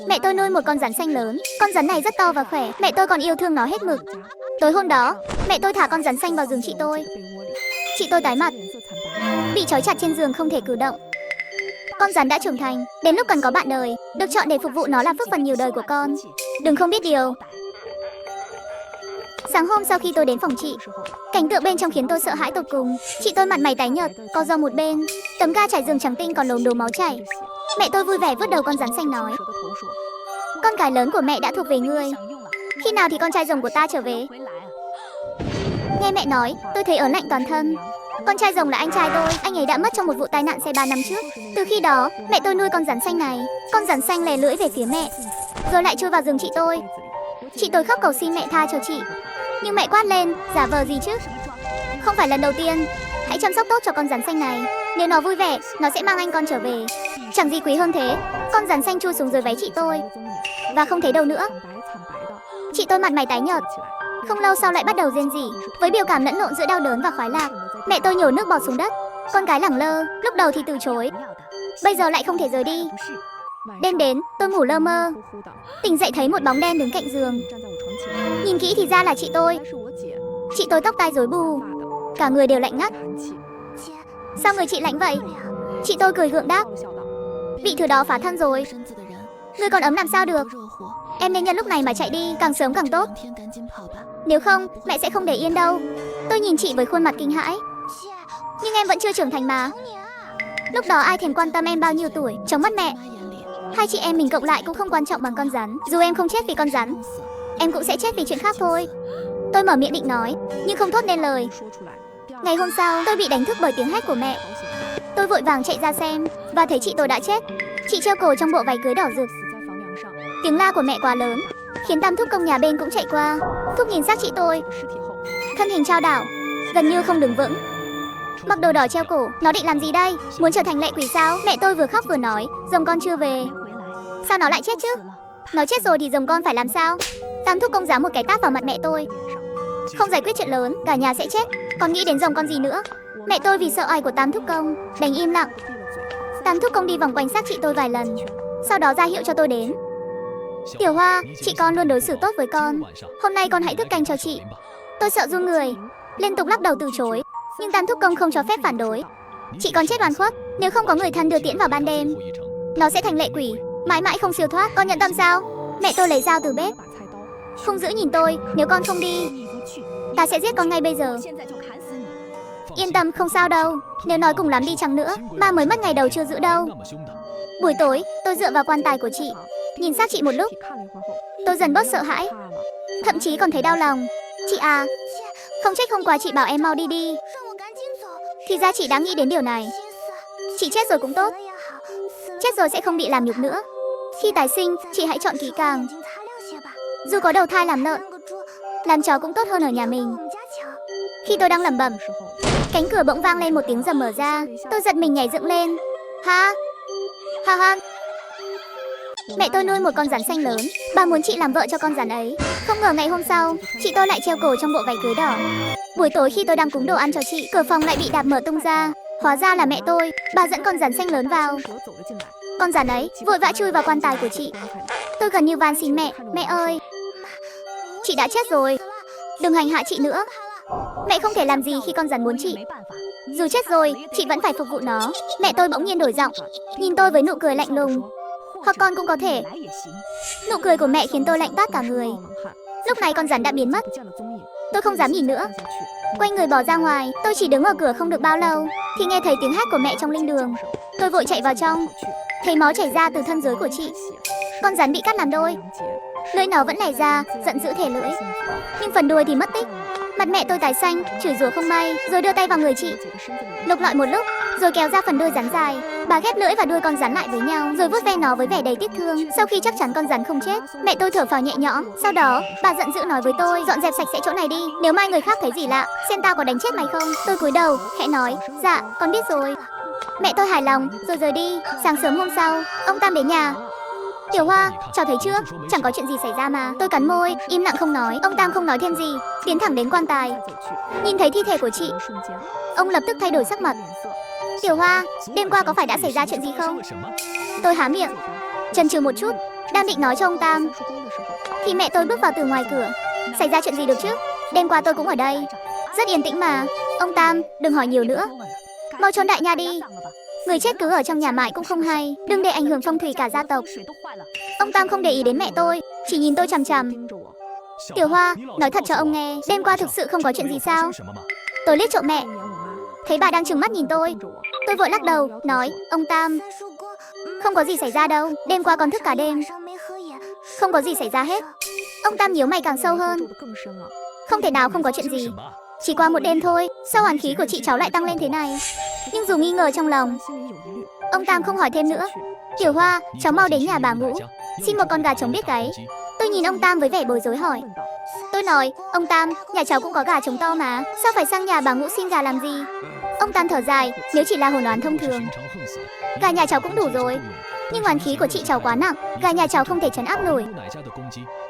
Mẹ tôi nuôi một con rắn xanh lớn. Con rắn này rất to và khỏe. Mẹ tôi còn yêu thương nó hết mực. Tối hôm đó, mẹ tôi thả con rắn xanh vào giường chị tôi. Chị tôi tái mặt, bị trói chặt trên giường không thể cử động. Con rắn đã trưởng thành, đến lúc cần có bạn đời, được chọn để phục vụ nó là phước phần nhiều đời của con. Đừng không biết điều. Sáng hôm sau khi tôi đến phòng chị, cảnh tượng bên trong khiến tôi sợ hãi tột cùng. Chị tôi mặt mày tái nhợt, co ro một bên, tấm ga trải giường trắng tinh còn lốm đốm máu chảy. Mẹ tôi vui vẻ vuốt đầu con rắn xanh nói: con cái lớn của mẹ đã thuộc về ngươi. Khi nào thì con trai rồng của ta trở về? Nghe mẹ nói, tôi thấy ớn lạnh toàn thân. Con trai rồng là anh trai tôi, anh ấy đã mất trong một vụ tai nạn xe 3 năm trước. Từ khi đó, mẹ tôi nuôi con rắn xanh này. Con rắn xanh lè lưỡi về phía mẹ, rồi lại chui vào giường chị tôi. Chị tôi khóc cầu xin mẹ tha cho chị, nhưng mẹ quát lên: giả vờ gì chứ? Không phải lần đầu tiên. Hãy chăm sóc tốt cho con rắn xanh này. Nếu nó vui vẻ, nó sẽ mang anh con trở về. Chẳng gì quý hơn thế. Con rắn xanh chui xuống dưới váy chị tôi và không thấy đâu nữa. Chị tôi mặt mày tái nhợt, không lâu sau lại bắt đầu rên rỉ, với biểu cảm lẫn lộn giữa đau đớn và khoái lạc. Mẹ tôi nhổ nước bọt xuống đất. Con cái lẳng lơ, lúc đầu thì từ chối, bây giờ lại không thể rời đi. Đêm đến, tôi ngủ lơ mơ, tỉnh dậy thấy một bóng đen đứng cạnh giường. Nhìn kỹ thì ra là chị tôi. Chị tôi tóc tai rối bù, cả người đều lạnh ngắt. Sao người chị lạnh vậy? Chị tôi cười gượng đáp: bị thứ đó phá thân rồi. Người còn ấm làm sao được? Em nên nhân lúc này mà chạy đi, càng sớm càng tốt. Nếu không, mẹ sẽ không để yên đâu. Tôi nhìn chị với khuôn mặt kinh hãi. Nhưng em vẫn chưa trưởng thành mà. Lúc đó ai thèm quan tâm em bao nhiêu tuổi, trong mắt mẹ. Hai chị em mình cộng lại cũng không quan trọng bằng con rắn. Dù em không chết vì con rắn, em cũng sẽ chết vì chuyện khác thôi. Tôi mở miệng định nói, nhưng không thốt nên lời. Ngày hôm sau, tôi bị đánh thức bởi tiếng hét của mẹ. Tôi vội vàng chạy ra xem, và thấy chị tôi đã chết. Chị treo cổ trong bộ váy cưới đỏ rực. Tiếng la của mẹ quá lớn, khiến Tam thúc công nhà bên cũng chạy qua. Thúc nhìn xác chị tôi, thân hình chao đảo, gần như không đứng vững. Mặc đồ đỏ treo cổ, nó định làm gì đây? Muốn trở thành lệ quỷ sao? Mẹ tôi vừa khóc vừa nói, rồng con chưa về. Sao nó lại chết chứ? Nó chết rồi thì rồng con phải làm sao? Tam thúc công giáng một cái tát vào mặt mẹ tôi. Không giải quyết chuyện lớn, cả nhà sẽ chết, còn nghĩ đến rồng con gì nữa? Mẹ tôi vì sợ ai của Tam thúc công đành im lặng. Tam thúc công đi vòng quanh xác chị tôi vài lần, sau đó ra hiệu cho tôi đến. Tiểu Hoa, chị con luôn đối xử tốt với con. Hôm nay con hãy thức canh cho chị. Tôi sợ run người, liên tục lắc đầu từ chối. Nhưng Tam thúc công không cho phép phản đối. Chị con chết oan khuất, nếu không có người thân đưa tiễn vào ban đêm, nó sẽ thành lệ quỷ, mãi mãi không siêu thoát. Con nhận tâm sao? Mẹ tôi lấy dao từ bếp, hung dữ nhìn tôi. Nếu con không đi, ta sẽ giết con ngay bây giờ. Yên tâm, không sao đâu. Nếu nói cùng lắm đi chăng nữa, ma mới mất ngày đầu chưa giữ đâu. Buổi tối, tôi dựa vào quan tài của chị, nhìn xác chị một lúc. Tôi dần bớt sợ hãi, thậm chí còn thấy đau lòng. Chị à, không trách hôm qua chị bảo em mau đi đi. Thì ra chị đã nghĩ đến điều này. Chị chết rồi cũng tốt, chết rồi sẽ không bị làm nhục nữa. Khi tái sinh, chị hãy chọn kỹ càng. Dù có đầu thai làm lợn, làm chó cũng tốt hơn ở nhà mình. Khi tôi đang lẩm bẩm, cánh cửa bỗng vang lên một tiếng rầm mở ra. Tôi giật mình nhảy dựng lên. Ha ha ha. Mẹ tôi nuôi một con rắn xanh lớn, bà muốn chị làm vợ cho con rắn ấy. Không ngờ ngày hôm sau, chị tôi lại treo cổ trong bộ váy cưới đỏ. Buổi tối khi tôi đang cúng đồ ăn cho chị, cửa phòng lại bị đạp mở tung ra. Hóa ra là mẹ tôi, bà dẫn con rắn xanh lớn vào. Con rắn ấy vội vã chui vào quan tài của chị. Tôi gần như van xin mẹ, mẹ ơi, chị đã chết rồi, đừng hành hạ chị nữa. Mẹ không thể làm gì khi con rắn muốn chị. Dù chết rồi, chị vẫn phải phục vụ nó. Mẹ tôi bỗng nhiên đổi giọng, nhìn tôi với nụ cười lạnh lùng. Hoặc con cũng có thể. Nụ cười của mẹ khiến tôi lạnh toát cả người. Lúc này con rắn đã biến mất. Tôi không dám nhìn nữa, quay người bỏ ra ngoài. Tôi chỉ đứng ở cửa không được bao lâu thì nghe thấy tiếng hát của mẹ trong linh đường. Tôi vội chạy vào trong, thấy máu chảy ra từ thân dưới của chị. Con rắn bị cắt làm đôi, lưỡi nó vẫn lẻ ra, giận dữ thè lưỡi, nhưng phần đuôi thì mất tích. Mặt mẹ tôi tái xanh, chửi rủa không may, rồi đưa tay vào người chị, lục lọi một lúc, rồi kéo ra phần đuôi rắn dài. Bà ghép lưỡi và đuôi con rắn lại với nhau, rồi vuốt ve nó với vẻ đầy tiếc thương. Sau khi chắc chắn con rắn không chết, mẹ tôi thở phào nhẹ nhõm. Sau đó, bà giận dữ nói với tôi, dọn dẹp sạch sẽ chỗ này đi, nếu mai người khác thấy gì lạ, xem tao có đánh chết mày không. Tôi cúi đầu, khẽ nói, dạ, con biết rồi. Mẹ tôi hài lòng, rồi rời đi. Sáng sớm hôm sau, ông Tam đến nhà. Tiểu Hoa, cháu thấy chưa, chẳng có chuyện gì xảy ra mà. Tôi cắn môi, im lặng không nói. Ông Tam không nói thêm gì, tiến thẳng đến quan tài. Nhìn thấy thi thể của chị, ông lập tức thay đổi sắc mặt. Tiểu Hoa, đêm qua có phải đã xảy ra chuyện gì không? Tôi há miệng, chần chừ một chút, Đang định nói cho ông Tam thì mẹ tôi bước vào từ ngoài cửa. Xảy ra chuyện gì được chứ? Đêm qua tôi cũng ở đây, rất yên tĩnh mà. Ông Tam, đừng hỏi nhiều nữa, mau trốn đại nha đi. Người chết cứ ở trong nhà mãi cũng không hay, đừng để ảnh hưởng phong thủy cả gia tộc. Ông Tam không để ý đến mẹ tôi, chỉ nhìn tôi chằm chằm. Tiểu Hoa, nói thật cho ông nghe, đêm qua thực sự không có chuyện gì sao? Tôi liếc trộm mẹ, thấy bà đang trừng mắt nhìn tôi. Tôi vội lắc đầu, nói, ông Tam, không có gì xảy ra đâu, đêm qua con thức cả đêm, không có gì xảy ra hết. Ông Tam nhíu mày càng sâu hơn. Không thể nào không có chuyện gì, chỉ qua một đêm thôi, sao hoàn khí của chị cháu lại tăng lên thế này? Nhưng dù nghi ngờ trong lòng, ông Tam không hỏi thêm nữa. Tiểu Hoa, cháu mau đến nhà bà Ngũ, xin một con gà trống biết gáy. Tôi nhìn ông Tam với vẻ bối rối hỏi. Tôi nói, ông Tam, nhà cháu cũng có gà trống to mà, sao phải sang nhà bà Ngũ xin gà làm gì? Ông Tam thở dài, nếu chỉ là hồn oán thông thường, gà nhà cháu cũng đủ rồi. Nhưng oán khí của chị cháu quá nặng, gà nhà cháu không thể trấn áp nổi.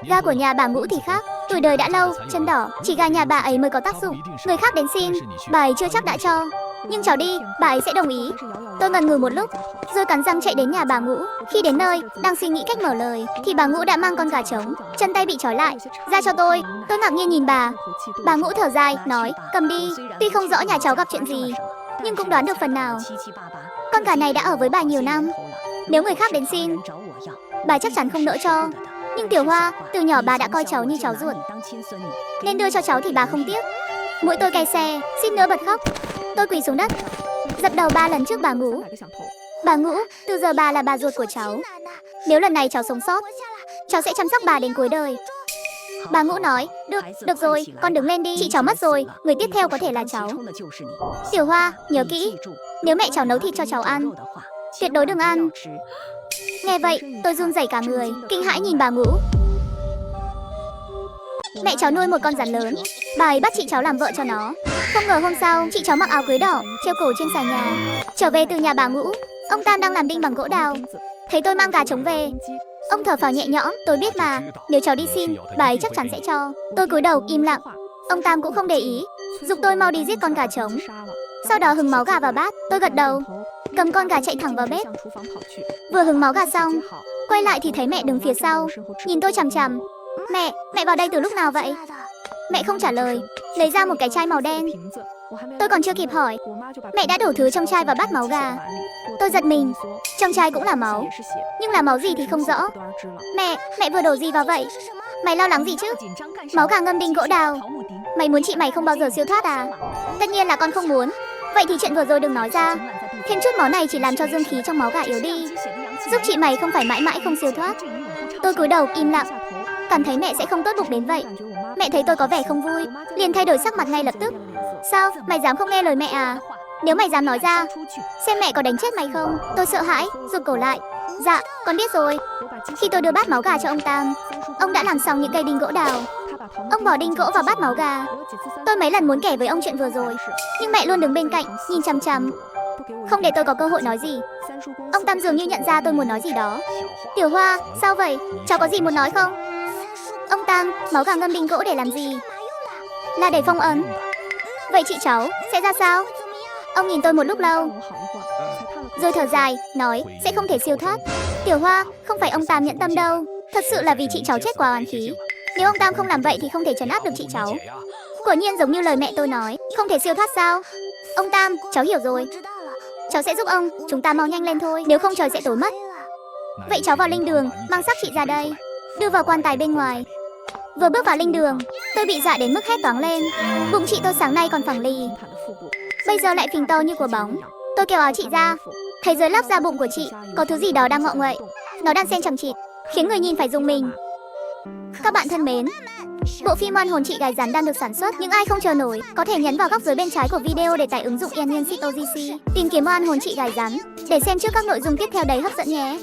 Gà của nhà bà Ngũ thì khác, tuổi đời đã lâu, chân đỏ, chỉ gà nhà bà ấy mới có tác dụng. Người khác đến xin, bà ấy chưa chắc đã cho. Nhưng cháu đi, bà ấy sẽ đồng ý. Tôi ngần ngừ một lúc, rồi cắn răng chạy đến nhà bà Ngũ. Khi đến nơi, đang suy nghĩ cách mở lời, thì bà Ngũ đã mang con gà trống, chân tay bị trói lại, ra cho tôi. Tôi ngạc nhiên nhìn bà. Bà Ngũ thở dài, nói, cầm đi. Tuy không rõ nhà cháu gặp chuyện gì, nhưng cũng đoán được phần nào. Con gà này đã ở với bà nhiều năm, nếu người khác đến xin, bà chắc chắn không nỡ cho. Nhưng Tiểu Hoa, từ nhỏ bà đã coi cháu như cháu ruột, nên đưa cho cháu thì bà không tiếc. Mũi tôi cay xe, xin nỡ bật khóc. Tôi quỳ xuống đất, dập đầu 3 lần trước bà Ngũ. Bà Ngũ, từ giờ bà là bà ruột của cháu. Nếu lần này cháu sống sót, cháu sẽ chăm sóc bà đến cuối đời. Bà Ngũ nói, được rồi, con đứng lên đi, chị cháu mất rồi, người tiếp theo có thể là cháu. Tiểu Hoa, nhớ kỹ, nếu mẹ cháu nấu thịt cho cháu ăn, tuyệt đối đừng ăn. Nghe vậy, tôi run rẩy cả người, kinh hãi nhìn bà Ngũ. Mẹ cháu nuôi một con rắn lớn, bà ấy bắt chị cháu làm vợ cho nó. Không ngờ hôm sau, chị cháu mặc áo cưới đỏ, treo cổ trên xà nhà, trở về từ nhà bà Ngũ. Ông Tam đang làm đinh bằng gỗ đào, thấy tôi mang gà trống về, ông thở phào nhẹ nhõm. Tôi biết mà, nếu cháu đi xin, bà ấy chắc chắn sẽ cho. Tôi cúi đầu im lặng. Ông Tam cũng không để ý, giục tôi mau đi giết con gà trống. Sau đó hứng máu gà vào bát. Tôi gật đầu, cầm con gà chạy thẳng vào bếp. Vừa hứng máu gà xong, quay lại thì thấy mẹ đứng phía sau, nhìn tôi chằm chằm. Mẹ vào đây từ lúc nào vậy? Mẹ không trả lời, lấy ra một cái chai màu đen. Tôi còn chưa kịp hỏi, mẹ đã đổ thứ trong chai vào bát máu gà. Tôi giật mình, trong chai cũng là máu, nhưng là máu gì thì không rõ. Mẹ vừa đổ gì vào vậy? Mày lo lắng gì chứ? Máu gà ngâm đinh gỗ đào. Mày muốn chị mày không bao giờ siêu thoát à? Tất nhiên là con không muốn. Vậy thì chuyện vừa rồi đừng nói ra. Thêm chút máu này chỉ làm cho dương khí trong máu gà yếu đi, giúp chị mày không phải mãi mãi không siêu thoát. Tôi cúi đầu im lặng, cảm thấy mẹ sẽ không tốt bụng đến vậy. Mẹ thấy tôi có vẻ không vui, liền thay đổi sắc mặt ngay lập tức. Sao, mày dám không nghe lời mẹ à? Nếu mày dám nói ra, xem mẹ có đánh chết mày không? Tôi sợ hãi, rụt cổ lại. Dạ, con biết rồi. Khi tôi đưa bát máu gà cho ông Tam, ông đã làm xong những cây đinh gỗ đào. Ông bỏ đinh gỗ vào bát máu gà. Tôi mấy lần muốn kể với ông chuyện vừa rồi, nhưng mẹ luôn đứng bên cạnh, nhìn chằm chằm, không để tôi có cơ hội nói gì. Ông Tam dường như nhận ra tôi muốn nói gì đó. Tiểu Hoa, sao vậy? Cháu có gì muốn nói không? Ông Tam, máu gà ngâm đinh gỗ để làm gì? Là để phong ấn. Vậy chị cháu sẽ ra sao? Ông nhìn tôi một lúc lâu, rồi thở dài, nói, sẽ không thể siêu thoát. Tiểu Hoa, không phải ông Tam nhẫn tâm đâu, thật sự là vì chị cháu chết quá oán khí. Nếu ông Tam không làm vậy thì không thể trấn áp được chị cháu. Quả nhiên giống như lời mẹ tôi nói, không thể siêu thoát sao? Ông Tam, cháu hiểu rồi. Cháu sẽ giúp ông, chúng ta mau nhanh lên thôi, nếu không trời sẽ tối mất. Vậy cháu vào linh đường, mang xác chị ra đây, đưa vào quan tài bên ngoài. Vừa bước vào linh đường, tôi bị dọa đến mức hét toáng lên. Bụng chị tôi sáng nay còn phẳng lì, bây giờ lại phình to như quả bóng. Tôi kéo áo chị ra, thấy dưới lớp da bụng của chị có thứ gì đó đang ngọ nguậy. Nó đan xen chằng chịt, khiến người nhìn phải rùng mình. Các bạn thân mến, bộ phim Oan hồn chị gái rắn đang được sản xuất, nhưng ai không chờ nổi có thể nhấn vào góc dưới bên trái của video để tải ứng dụng Yanyan Shito GC, tìm kiếm Oan hồn chị gái rắn để xem trước các nội dung tiếp theo đầy hấp dẫn nhé.